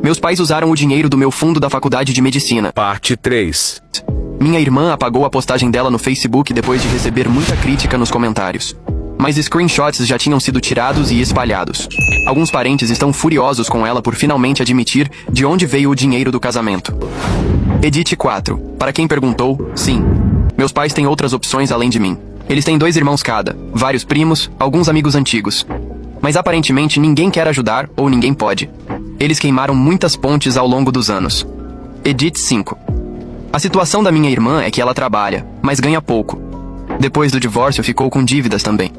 Meus pais usaram o dinheiro do meu fundo da faculdade de medicina. Parte 3. Minha irmã apagou a postagem dela no Facebook depois de receber muita crítica nos comentários. Mas screenshots já tinham sido tirados e espalhados. Alguns parentes estão furiosos com ela por finalmente admitir de onde veio o dinheiro do casamento. Edit 4. Para quem perguntou, sim. Meus pais têm outras opções além de mim. Eles têm 2 irmãos cada, vários primos, alguns amigos antigos. Mas aparentemente ninguém quer ajudar ou ninguém pode. Eles queimaram muitas pontes ao longo dos anos. Edit 5. A situação da minha irmã é que ela trabalha, mas ganha pouco. Depois do divórcio ficou com dívidas também.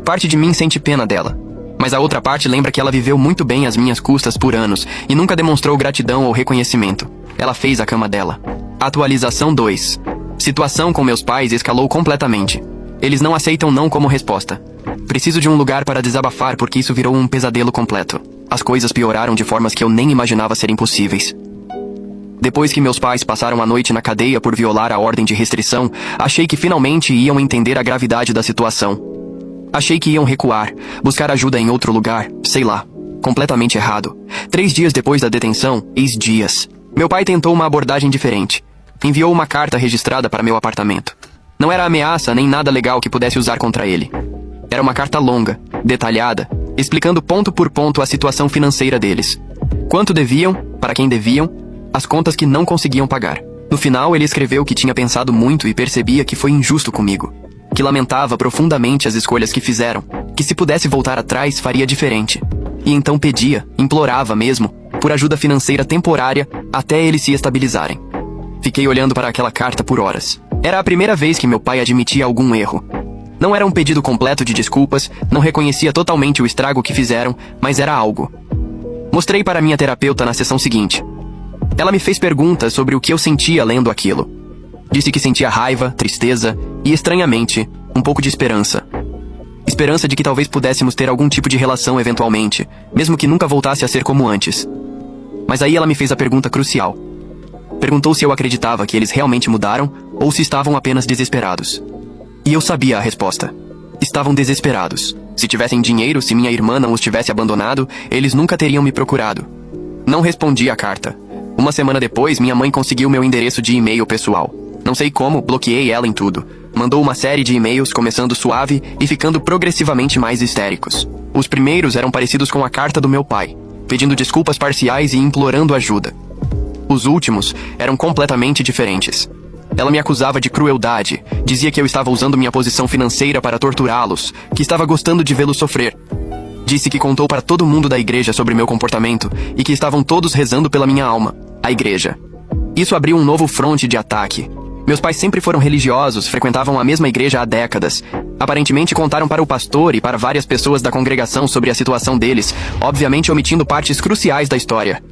Parte de mim sente pena dela, mas a outra parte lembra que ela viveu muito bem às minhas custas por anos e nunca demonstrou gratidão ou reconhecimento. Ela fez a cama dela. Atualização 2. Situação com meus pais escalou completamente. Eles não aceitam não como resposta. Preciso de um lugar para desabafar porque isso virou um pesadelo completo. As coisas pioraram de formas que eu nem imaginava serem possíveis. Depois que meus pais passaram a noite na cadeia por violar a ordem de restrição, achei que finalmente iam entender a gravidade da situação. Achei que iam recuar, buscar ajuda em outro lugar, sei lá. Completamente errado. 3 dias depois da detenção, ex-dias, meu pai tentou uma abordagem diferente. Enviou uma carta registrada para meu apartamento. Não era ameaça nem nada legal que pudesse usar contra ele. Era uma carta longa, detalhada, explicando ponto por ponto a situação financeira deles. Quanto deviam, para quem deviam, as contas que não conseguiam pagar. No final, ele escreveu que tinha pensado muito e percebia que foi injusto comigo. Que lamentava profundamente as escolhas que fizeram, que se pudesse voltar atrás faria diferente. E então pedia, implorava mesmo, por ajuda financeira temporária até eles se estabilizarem. Fiquei olhando para aquela carta por horas. Era a primeira vez que meu pai admitia algum erro. Não era um pedido completo de desculpas, não reconhecia totalmente o estrago que fizeram, mas era algo. Mostrei para minha terapeuta na sessão seguinte. Ela me fez perguntas sobre o que eu sentia lendo aquilo. Disse que sentia raiva, tristeza e, estranhamente, um pouco de esperança. Esperança de que talvez pudéssemos ter algum tipo de relação eventualmente, mesmo que nunca voltasse a ser como antes. Mas aí ela me fez a pergunta crucial. Perguntou se eu acreditava que eles realmente mudaram ou se estavam apenas desesperados. E eu sabia a resposta. Estavam desesperados. Se tivessem dinheiro, se minha irmã não os tivesse abandonado, eles nunca teriam me procurado. Não respondi a carta. Uma semana depois, minha mãe conseguiu meu endereço de e-mail pessoal. Não sei como, bloqueei ela em tudo. Mandou uma série de e-mails começando suave e ficando progressivamente mais histéricos. Os primeiros eram parecidos com a carta do meu pai, pedindo desculpas parciais e implorando ajuda. Os últimos eram completamente diferentes. Ela me acusava de crueldade, dizia que eu estava usando minha posição financeira para torturá-los, que estava gostando de vê-los sofrer. Disse que contou para todo mundo da igreja sobre meu comportamento e que estavam todos rezando pela minha alma, a igreja. Isso abriu um novo fronte de ataque. Meus pais sempre foram religiosos, frequentavam a mesma igreja há décadas. Aparentemente contaram para o pastor e para várias pessoas da congregação sobre a situação deles, obviamente omitindo partes cruciais da história.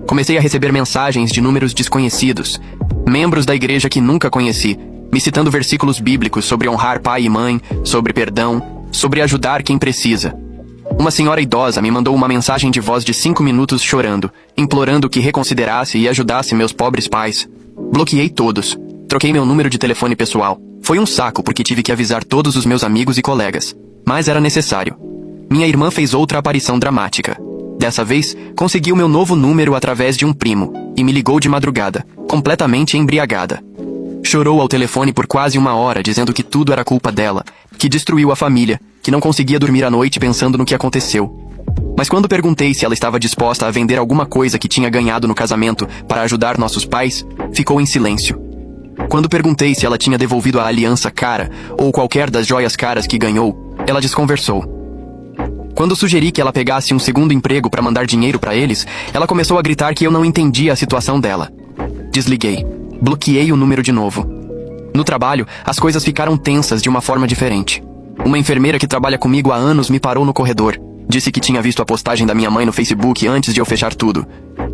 Comecei a receber mensagens de números desconhecidos, membros da igreja que nunca conheci, me citando versículos bíblicos sobre honrar pai e mãe, sobre perdão, sobre ajudar quem precisa. Uma senhora idosa me mandou uma mensagem de voz de 5 minutos chorando, implorando que reconsiderasse e ajudasse meus pobres pais. Bloqueei todos. Troquei meu número de telefone pessoal. Foi um saco porque tive que avisar todos os meus amigos e colegas. Mas era necessário. Minha irmã fez outra aparição dramática. Dessa vez, conseguiu meu novo número através de um primo, e me ligou de madrugada, completamente embriagada. Chorou ao telefone por quase 1 hora, dizendo que tudo era culpa dela, que destruiu a família, que não conseguia dormir à noite pensando no que aconteceu. Mas quando perguntei se ela estava disposta a vender alguma coisa que tinha ganhado no casamento para ajudar nossos pais, ficou em silêncio. Quando perguntei se ela tinha devolvido a aliança cara ou qualquer das joias caras que ganhou, ela desconversou. Quando sugeri que ela pegasse um segundo emprego para mandar dinheiro para eles, ela começou a gritar que eu não entendia a situação dela. Desliguei. Bloqueei o número de novo. No trabalho, as coisas ficaram tensas de uma forma diferente. Uma enfermeira que trabalha comigo há anos me parou no corredor. Disse que tinha visto a postagem da minha mãe no Facebook antes de eu fechar tudo.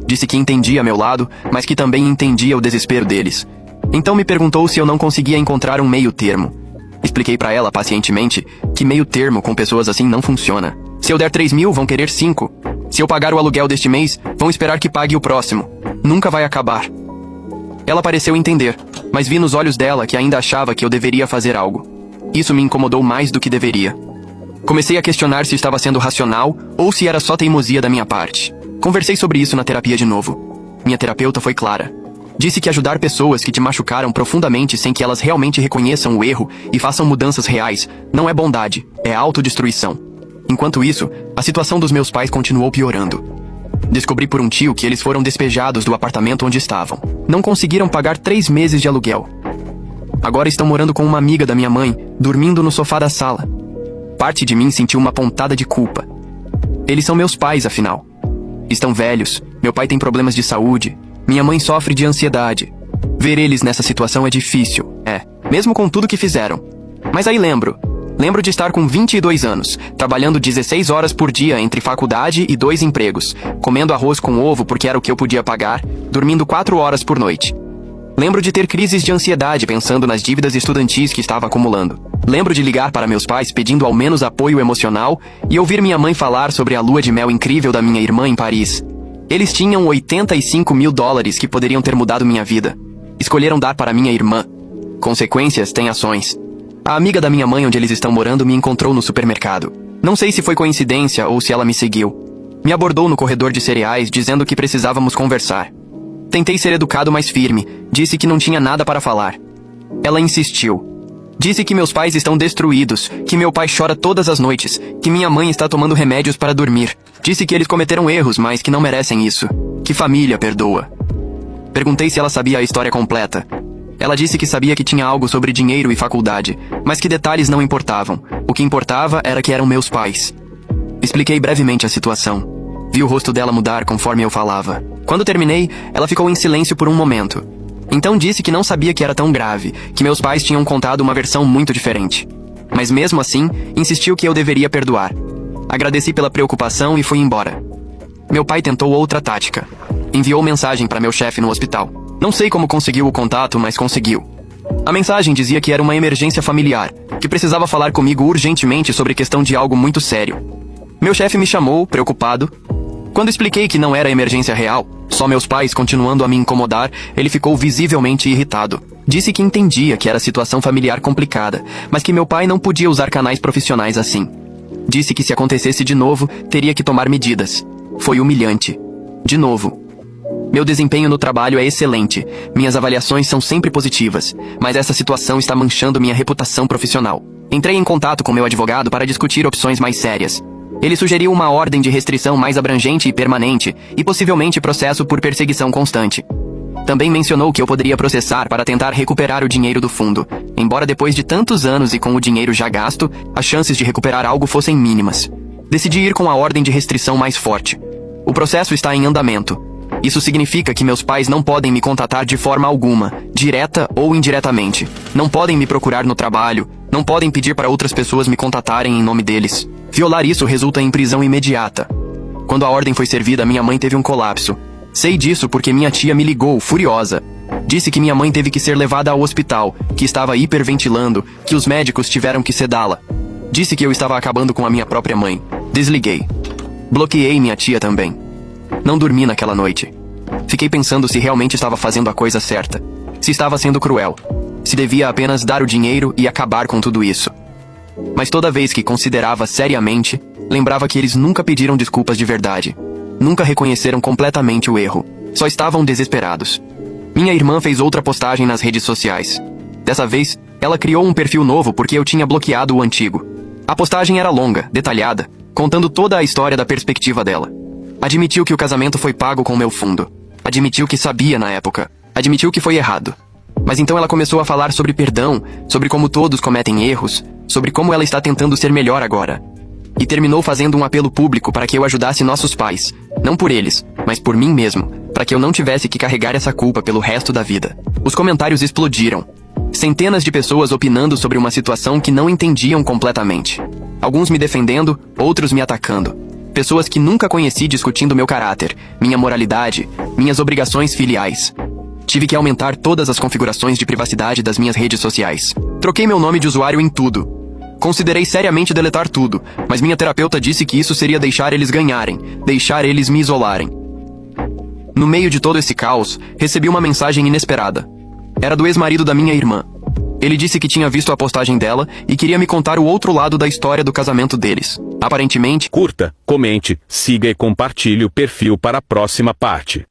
Disse que entendia meu lado, mas que também entendia o desespero deles. Então me perguntou se eu não conseguia encontrar um meio termo. Expliquei pra ela pacientemente que meio termo com pessoas assim não funciona. Se eu der 3 mil, vão querer 5. Se eu pagar o aluguel deste mês, vão esperar que pague o próximo. Nunca vai acabar. Ela pareceu entender, mas vi nos olhos dela que ainda achava que eu deveria fazer algo. Isso me incomodou mais do que deveria. Comecei a questionar se estava sendo racional ou se era só teimosia da minha parte. Conversei sobre isso na terapia de novo. Minha terapeuta foi clara. Disse que ajudar pessoas que te machucaram profundamente sem que elas realmente reconheçam o erro e façam mudanças reais não é bondade, é autodestruição. Enquanto isso, a situação dos meus pais continuou piorando. Descobri por um tio que eles foram despejados do apartamento onde estavam. Não conseguiram pagar 3 meses de aluguel. Agora estão morando com uma amiga da minha mãe, dormindo no sofá da sala. Parte de mim sentiu uma pontada de culpa. Eles são meus pais, afinal. Estão velhos, meu pai tem problemas de saúde, minha mãe sofre de ansiedade. Ver eles nessa situação é difícil, mesmo com tudo que fizeram. Mas aí lembro de estar com 22 anos, trabalhando 16 horas por dia entre faculdade e 2 empregos, comendo arroz com ovo porque era o que eu podia pagar, dormindo 4 horas por noite. Lembro de ter crises de ansiedade pensando nas dívidas estudantis que estava acumulando. Lembro de ligar para meus pais pedindo ao menos apoio emocional e ouvir minha mãe falar sobre a lua de mel incrível da minha irmã em Paris. Eles tinham $85 mil que poderiam ter mudado minha vida. Escolheram dar para minha irmã. Consequências têm ações. A amiga da minha mãe onde eles estão morando me encontrou no supermercado. Não sei se foi coincidência ou se ela me seguiu. Me abordou no corredor de cereais dizendo que precisávamos conversar. Tentei ser educado, mas firme. Disse que não tinha nada para falar. Ela insistiu. Disse que meus pais estão destruídos, que meu pai chora todas as noites, que minha mãe está tomando remédios para dormir. Disse que eles cometeram erros, mas que não merecem isso. Que família perdoa. Perguntei se ela sabia a história completa. Ela disse que sabia que tinha algo sobre dinheiro e faculdade, mas que detalhes não importavam. O que importava era que eram meus pais. Expliquei brevemente a situação. Vi o rosto dela mudar conforme eu falava. Quando terminei, ela ficou em silêncio por um momento. Então disse que não sabia que era tão grave, que meus pais tinham contado uma versão muito diferente. Mas mesmo assim, insistiu que eu deveria perdoar. Agradeci pela preocupação e fui embora. Meu pai tentou outra tática. Enviou mensagem para meu chefe no hospital. Não sei como conseguiu o contato, mas conseguiu. A mensagem dizia que era uma emergência familiar, que precisava falar comigo urgentemente sobre questão de algo muito sério. Meu chefe me chamou, preocupado. Quando expliquei que não era emergência real, só meus pais continuando a me incomodar, ele ficou visivelmente irritado. Disse que entendia que era situação familiar complicada, mas que meu pai não podia usar canais profissionais assim. Disse que se acontecesse de novo, teria que tomar medidas. Foi humilhante. De novo. Meu desempenho no trabalho é excelente, minhas avaliações são sempre positivas, mas essa situação está manchando minha reputação profissional. Entrei em contato com meu advogado para discutir opções mais sérias. Ele sugeriu uma ordem de restrição mais abrangente e permanente, e possivelmente processo por perseguição constante. Também mencionou que eu poderia processar para tentar recuperar o dinheiro do fundo, embora depois de tantos anos e com o dinheiro já gasto, as chances de recuperar algo fossem mínimas. Decidi ir com a ordem de restrição mais forte. O processo está em andamento. Isso significa que meus pais não podem me contatar de forma alguma, direta ou indiretamente. Não podem me procurar no trabalho, não podem pedir para outras pessoas me contatarem em nome deles. Violar isso resulta em prisão imediata. Quando a ordem foi servida, minha mãe teve um colapso. Sei disso porque minha tia me ligou, furiosa. Disse que minha mãe teve que ser levada ao hospital, que estava hiperventilando, que os médicos tiveram que sedá-la. Disse que eu estava acabando com a minha própria mãe. Desliguei. Bloqueei minha tia também. Não dormi naquela noite. Fiquei pensando se realmente estava fazendo a coisa certa. Se estava sendo cruel. Se devia apenas dar o dinheiro e acabar com tudo isso. Mas toda vez que considerava seriamente, lembrava que eles nunca pediram desculpas de verdade. Nunca reconheceram completamente o erro. Só estavam desesperados. Minha irmã fez outra postagem nas redes sociais. Dessa vez, ela criou um perfil novo porque eu tinha bloqueado o antigo. A postagem era longa, detalhada, contando toda a história da perspectiva dela. Admitiu que o casamento foi pago com meu fundo. Admitiu que sabia na época. Admitiu que foi errado. Mas então ela começou a falar sobre perdão, sobre como todos cometem erros, sobre como ela está tentando ser melhor agora. E terminou fazendo um apelo público para que eu ajudasse nossos pais, não por eles, mas por mim mesmo, para que eu não tivesse que carregar essa culpa pelo resto da vida. Os comentários explodiram. Centenas de pessoas opinando sobre uma situação que não entendiam completamente. Alguns me defendendo, outros me atacando. Pessoas que nunca conheci discutindo meu caráter, minha moralidade, minhas obrigações filiais. Tive que aumentar todas as configurações de privacidade das minhas redes sociais. Troquei meu nome de usuário em tudo. Considerei seriamente deletar tudo, mas minha terapeuta disse que isso seria deixar eles ganharem, deixar eles me isolarem. No meio de todo esse caos, recebi uma mensagem inesperada. Era do ex-marido da minha irmã. Ele disse que tinha visto a postagem dela e queria me contar o outro lado da história do casamento deles. Aparentemente, Curta, comente, siga e compartilhe o perfil para a próxima parte.